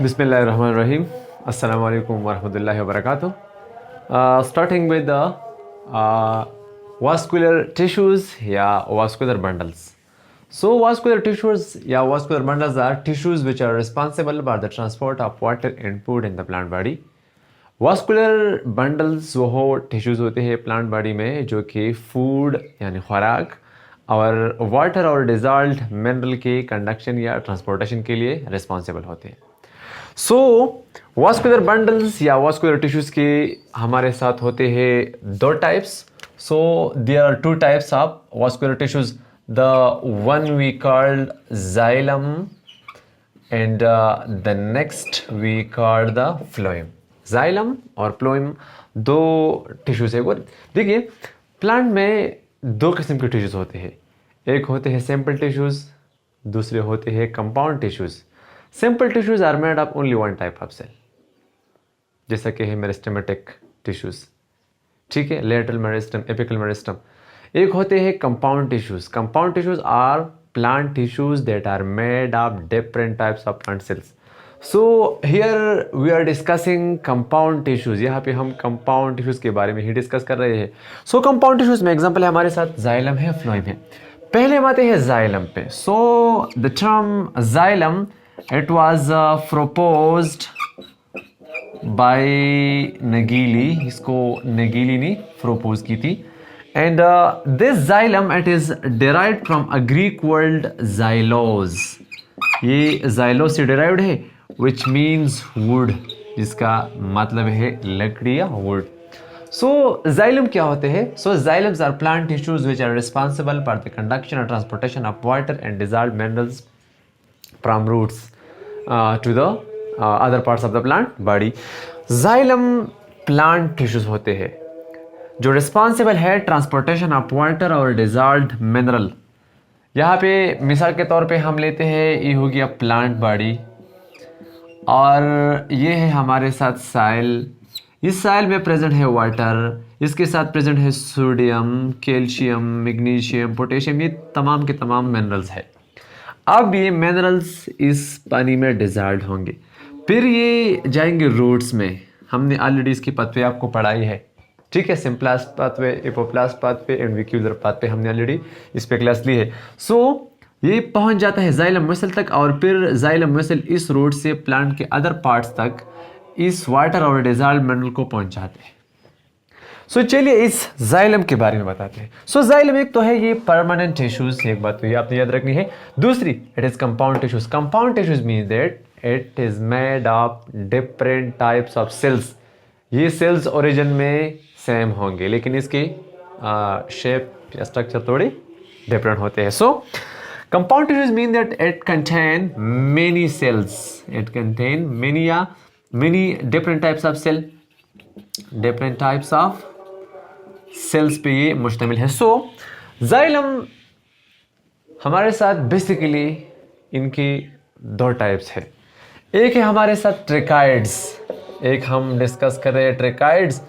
Bismillahirrahmanirrahim. Assalamu alaikum warahmatullahi wabarakatuh. Starting with the vascular tissues या vascular bundles. So vascular tissues या vascular bundles are tissues which are responsible for the transport of water and food in the plant body. Vascular bundles वो tissues होते हैं plant body में जो कि food यानी खुराक और वाटर और डिजॉल्व्ड मिनरल के कंडक्शन या ट्रांसपोर्टेशन के लिए रिस्पॉन्सिबल होते हैं. सो वास्कुलर बंडल्स या वास्कुलर टिश्यूज़ के हमारे साथ होते हैं दो types. So there are two types of vascular tissues. The one we called xylem and the next we called the phloem. Xylem और फ्लोएम दो टिश्यूज़ है. वो देखिए प्लांट में दो किस्म के टिश्यूज़ होते हैं. एक होते हैं सिंपल टिश्यूज़, दूसरे होते हैं compound tissues. Simple tissues are made of only one type of cell, जैसा कि है मेरिस्टेमेटिक टिश्यूज़, ठीक है, लेटरल मेरिस्टम, एपिकल मेरिस्टम. एक होते हैं compound tissues. Compound tissues are plant tissues that are made of different types of plant cells. So here we are discussing compound tissues. यहाँ पे हम कंपाउंड टिश्यूज़ के बारे में ही डिस्कस कर रहे हैं. सो कंपाउंड टिश्यूज़ में एग्जांपल है हमारे साथ जाइलम है, फ्लोएम है. पहले हम आते हैं जाइलम पे. So the term xylem it was proposed by Nageli. इसको नगीली ने प्रोपोज की थी. And this xylem it is derived from a Greek word xylos. ये जाइलोस से डिराइव्ड है which means wood, जिसका मतलब है लकड़ी या wood. So xylem क्या होते हैं? So xylems are plant tissues which are responsible for the conduction and transportation of water and dissolved minerals from roots to the other parts of the plant body. Xylem plant tissues होते हैं जो responsible है transportation of water और dissolved mineral. यहाँ पे मिसाल के तौर पे हम लेते हैं, ये हो गया प्लांट बॉडी और ये है हमारे साथ साइल. इस साइल में प्रेजेंट है वाटर, इसके साथ प्रेजेंट है सोडियम, कैल्शियम, मैग्नीशियम, पोटेशियम. ये तमाम के तमाम मिनरल्स है. अब ये मिनरल्स इस पानी में डिजॉल्व होंगे, फिर ये जाएंगे रूट्स में. हमने ऑलरेडी इसकी पाथवे आपको पढ़ाई है, ठीक है. Symplast pathway, apoplast pathway and vacuolar pathway हमने ऑलरेडी इस पे क्लास ली है. सो ये पहुंच जाता है जाइलम मसल तक और फिर जाइलम मसल इस रूट से प्लांट के अदर पार्ट्स तक इस वाटर और डिजॉल्व्ड मिनरल को पहुंचाते हैं. सो चलिए इस जाइलम के बारे में बताते हैं. सो जाइलम एक तो है ये परमानेंट टिश्यूज, एक बात तो ये आपने याद रखनी है. दूसरी it is compound tissues. Compound tissues mean that it is made of different types of cells. ये सेल्स ओरिजिन में सेम होंगे लेकिन इसकी शेप या स्ट्रक्चर थोड़ी डिफरेंट होते हैं. सो compound tissues mean that it contain many cells. It contain many different types of cell, different types of cells पे ये मुश्तमिल है. So xylem हमारे साथ बेसिकली इनकी दो टाइप्स है. एक है हमारे साथ ट्रिकाइड्स, एक हम डिस्कस कर रहे हैं ट्रिकाइड्स,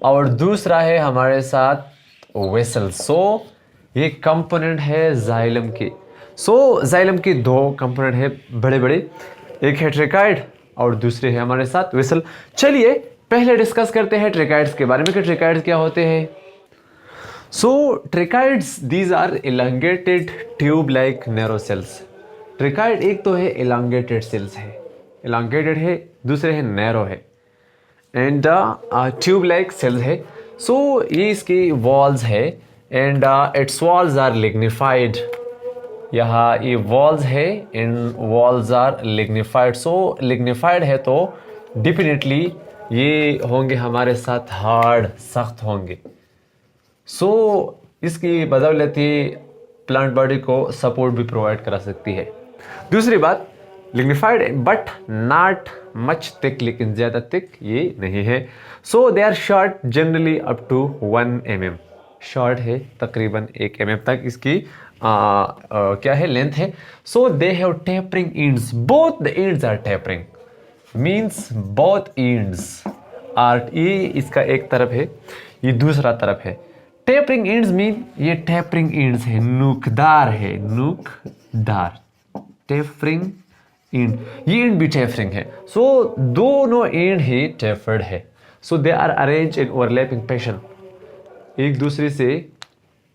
और दूसरा है हमारे साथ वेसल्स. सो ये कंपोनेंट है जाइलम के. सो जाइलम के दो कंपोनेंट है बड़े बड़े, एक है ट्रिकाइड और दूसरे है हमारे साथ वेसल. चलिए पहले डिस्कस करते हैं ट्रिकाइड्स के बारे में कि ट्रिकाइड्स क्या होते हैं. So tracheids these are elongated tube like narrow cells. Tracheid एक तो है इलांगेटेड सेल्स है, इलांगेटेड है, दूसरे है नैरो है एंड ट्यूब लाइक सेल्स है. सो ये इसकी वॉल्स है and its walls are lignified. यहाँ ये वॉल्स है इन walls are lignified. So lignified है तो डेफिनेटली ये होंगे हमारे साथ हार्ड, सख्त होंगे. सो इसकी बदौलत ये प्लांट बॉडी को सपोर्ट भी प्रोवाइड करा सकती है. दूसरी बात lignified but not much thick, लेकिन ज़्यादा थिक ये नहीं है. So they are short generally up to 1 mm. Short है तकरीबन 1 mm तक इसकी क्या है लेंथ है. So they have tapering ends. Both the ends are tapering means both ends are. ये इसका एक तरफ है, ये दूसरा तरफ है. टेपरिंग एंड्स मीन ये टेपरिंग एंड्स है, नुकदार है, नुकदार. टेपरिंग एंड, ये एंड भी टेफरिंग है। सो दोनों एंड ही टेफर्ड है। So they are arrange in overlapping fashion, एक दूसरे से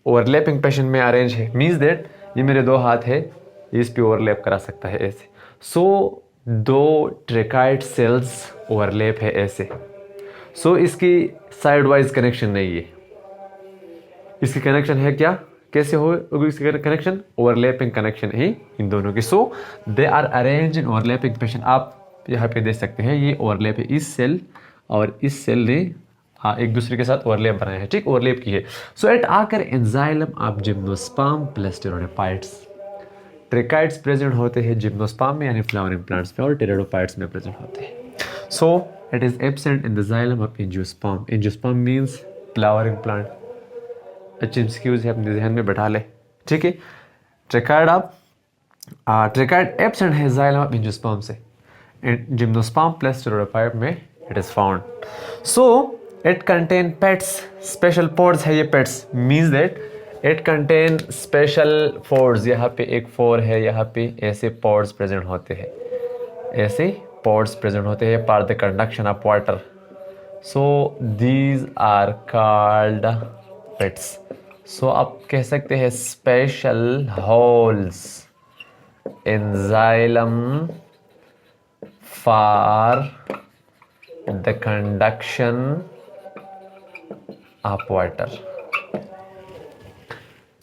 ओवरलैपिंग पैशन में अरेंज है। मीन्स दैट ये मेरे दो हाथ है, इस पे ओवरलैप करा सकता है ऐसे। सो दो ट्रेकाइड सेल्स ओवरलैप है ऐसे। सो इसकी साइड वाइज कनेक्शन नहीं है, इसकी कनेक्शन है क्या, कैसे हो इसकी कनेक्शन, ओवरलैपिंग कनेक्शन है इन दोनों की। So they are arrange in overlapping fashion. आप यहाँ पे देख सकते हैं ये ओवरलैप है, इस सेल और इस सेल ने एक दूसरे के साथ ओवरलैप बनाया है, ठीक, ओवरलैप की है। So at occur in xylem of gymnosperm plus pteridophytes, tracheids present होते हैं जिम्नोस्पर्म में यानी फ्लावरिंग प्लांट्स में, और टेरिडोफाइट्स में प्रेजेंट होते हैं। सो it is absent in the xylem of angiosperm. Angiosperm means flowering plant. अच्छे एमसीक्यूज है, अपने ध्यान में बैठा ले, ठीक है। ट्रेकाइड आप ट्रेकाइड एब्सेंट है जाइलम ऑफ एंजियोस्पर्म से, एंड जिम्नोस्पर्म प्लस टेरिडोफाइट में it is found. So it contain pets, special pores है ये pets, means that it contain special pores. यहाँ पे एक फोर है, यहाँ पे ऐसे पोर्स प्रेजेंट होते हैं, ऐसे पोर्स प्रेजेंट होते हैं for the conduction of water. So these are called pits. So आप कह सकते हैं special holes in xylem for the conduction of water,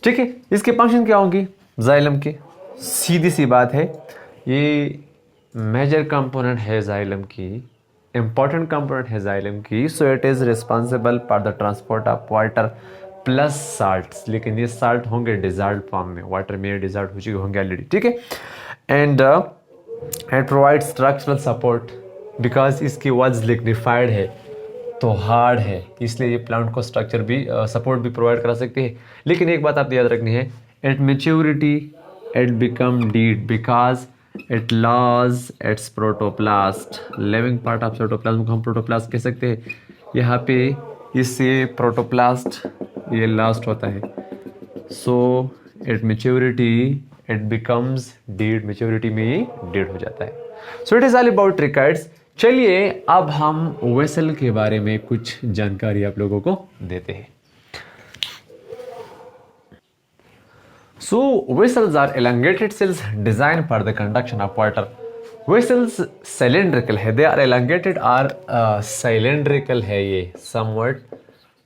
ठीक है। इसके फंक्शन क्या होंगी जाइलम की, सीधी सी बात है, ये मेजर कंपोनेंट है जाइलम की, इंपॉर्टेंट कंपोनेंट है जाइलम की। सो it is responsible for the transport of water plus salts, लेकिन ये साल्ट होंगे डिजॉल्व फॉर्म में, वाटर में डिजॉल्व हो चुके होंगे ऑलरेडी, ठीक है। And it provide structural support because इसकी वॉल्स लिग्निफाइड है तो हार्ड है, इसलिए ये प्लांट को स्ट्रक्चर भी सपोर्ट भी प्रोवाइड करा सकती है। लेकिन एक बात आप याद रखनी है, at maturity it become dead because it loss its protoplast. Living part of protoplasm को हम प्रोटोप्लास्ट कह सकते हैं। यहाँ पे इससे प्रोटोप्लास्ट ये लास्ट होता है। So at maturity it becomes dead, maturity में ये डीड हो जाता है। So it is all about tracheids. चलिए अब हम वेसल के बारे में कुछ जानकारी आप लोगों को देते हैं। So vessels are elongated cells design for the conduction of water. Vessels cylindrical है, they are elongated are cylindrical है, ये somewhat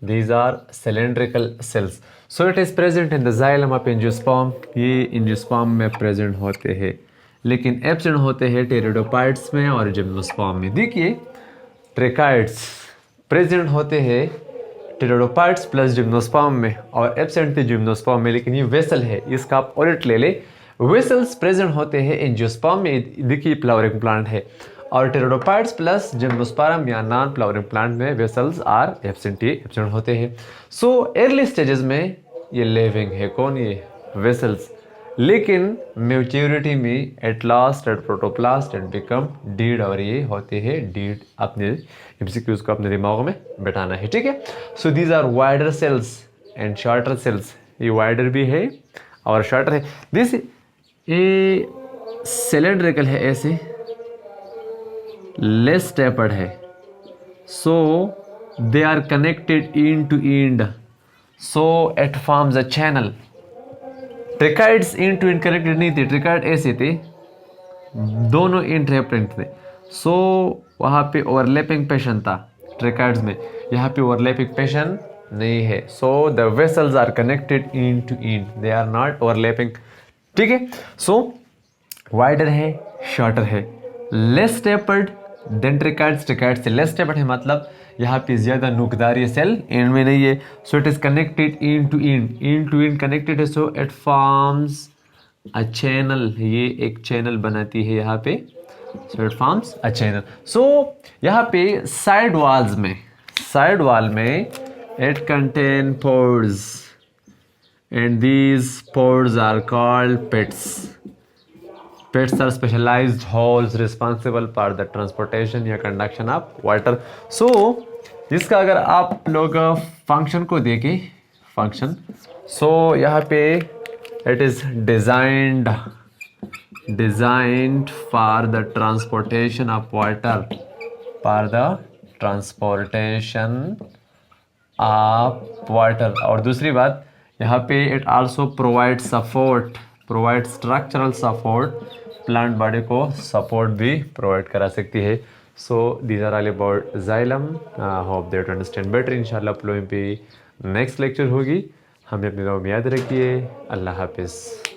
these are cylindrical cells. So it is present in the xylem of angiosperm, ये angiosperm में प्रेजेंट होते हैं, लेकिन absent होते हैं टेरिडोफाइट्स में और जिम्नोस्पर्म में। देखिए ट्रेकाइड्स प्रेजेंट होते हैं टेरिडोफाइट्स प्लस जिम्नोस्पर्म में और एब्सेंट थे जिम्नोस्पर्म में, लेकिन ये वेसल है, इसका आप ऑडिट ले ले। वेसल्स प्रेजेंट होते हैं एंजियोस्पर्म में, देखिए फ्लावरिंग प्लांट है, और टेरिडोफाइट्स प्लस जिम्नोस्पर्म या नॉन फ्लावरिंग प्लांट में वेसल्स आर एब्सेंट होते हैं। सो अर्ली स्टेजेस में ये लिविंग है, कौन ये वेसल्स, लेकिन मैच्योरिटी में at last at protoplast and become dead, और ये होते हैं डीड। अपने एमसीक्यूज को अपने दिमागों में बैठाना है, ठीक है। So these are wider cells and shorter cells, ये वाइडर भी है और शॉर्टर है। दिस ये सिलेंड्रिकल है, ऐसे लेस टेपर्ड है। So they are connected end to end, so it forms a channel. Tracheids end to end connected नहीं थे, ट्रिकाइड ऐसे थे, दोनों एंड रेफरेंट थे। सो वहाँ पे ओवरलैपिंग पैशन था ट्रिकाइड्स में, यहाँ पे ओवरलैपिंग पैशन नहीं है। So the vessels are connected end to end, they are not overlapping, ठीक है। सो वाइडर है, शॉर्टर है, less tapered than tracheids, tracheid से लेस टेपर्ड है, मतलब यहाँ पे ज्यादा नुकदार ये सेल एंड में नहीं है। So it is connected end to end connected है। So it forms a channel, ये एक चैनल बनाती है यहाँ पे। So it forms a channel. So यहाँ पे साइड वॉल में it contain pores and these pores are called pits. Pits are specialized holes responsible for the transportation या conduction of water. So इसका अगर आप लोग फंक्शन को देखें, फंक्शन, सो यहाँ पे it is designed designed for the transportation of water, for the transportation of water। और दूसरी बात यहाँ पे it also provides support, provides structural support, plant body को सपोर्ट भी प्रोवाइड करा सकती है। So these are all about xylem. Hope that understand better. इंशाल्लाह फ्लोइंग पे नेक्स्ट लेक्चर होगी। हमें अपनी दुआ में याद रखिए। अल्लाह हाफिज़।